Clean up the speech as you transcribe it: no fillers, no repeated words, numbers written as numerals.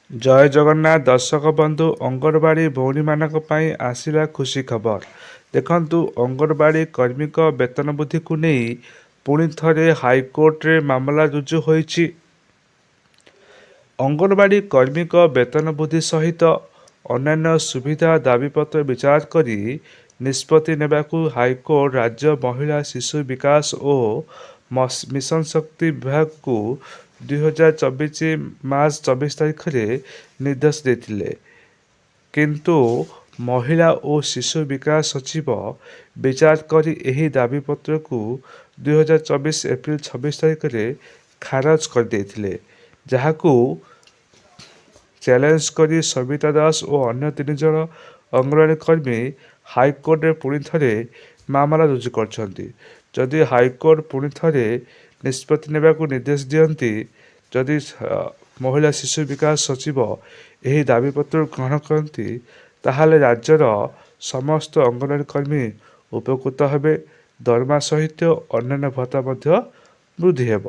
ଜୟ ଜଗନ୍ନାଥ ଦର୍ଶକ ବନ୍ଧୁ, ଅଙ୍ଗନବାଡ଼ି ଭଉଣୀମାନଙ୍କ ପାଇଁ ଆସିଲା ଖୁସି ଖବର। ଦେଖନ୍ତୁ, ଅଙ୍ଗନବାଡ଼ି କର୍ମୀଙ୍କ ବେତନ ବୃଦ୍ଧିକୁ ନେଇ ପୁଣି ଥରେ ହାଇକୋର୍ଟରେ ମାମଲା ରୁଜୁ ହୋଇଛି। ଅଙ୍ଗନବାଡ଼ି କର୍ମୀଙ୍କ ବେତନ ବୃଦ୍ଧି ସହିତ ଅନ୍ୟାନ୍ୟ ସୁବିଧା ଦାବିପତ୍ର ବିଚାର କରି ନିଷ୍ପତ୍ତି ନେବାକୁ ହାଇକୋର୍ଟ ରାଜ୍ୟ ମହିଳା ଶିଶୁ ବିକାଶ ଓ ମିଶନ ଶକ୍ତି ବିଭାଗକୁ 2024 ମାର୍ଚ୍ଚ 24 ତାରିଖରେ ନିର୍ଦ୍ଦେଶ ଦେଇଥିଲେ। କିନ୍ତୁ ମହିଳା ଓ ଶିଶୁ ବିକାଶ ସଚିବ ବିଚାର କରି ଏହି ଦାବିପତ୍ରକୁ 2024 ଏପ୍ରିଲ 26 ତାରିଖରେ ଖାରଜ କରିଦେଇଥିଲେ, ଯାହାକୁ ଚ୍ୟାଲେଞ୍ଜ କରି ସବିତା ଦାସ ଓ ଅନ୍ୟ 3 ଜଣ ଅଙ୍ଗନବାଡ଼ି କର୍ମୀ ହାଇକୋର୍ଟରେ ପୁଣି ଥରେ ମାମଲା ରୁଜୁ କରିଛନ୍ତି। ଯଦି ହାଇକୋର୍ଟ ପୁଣି ଥରେ ନିଷ୍ପତ୍ତି ନେବାକୁ ନିର୍ଦ୍ଦେଶ ଦିଅନ୍ତି, ଯଦି ମହିଳା ଶିଶୁ ବିକାଶ ସଚିବ ଏହି ଦାବିପତ୍ର ଗ୍ରହଣ କରନ୍ତି, ତାହେଲେ ରାଜ୍ୟର ସମସ୍ତ ଅଙ୍ଗନବାଡ଼ି କର୍ମୀ ଉପକୃତ ହେବେ। ଦରମା ସହିତ ଅନ୍ୟାନ୍ୟ ଭତ୍ତା ମଧ୍ୟ ବୃଦ୍ଧି ହେବ।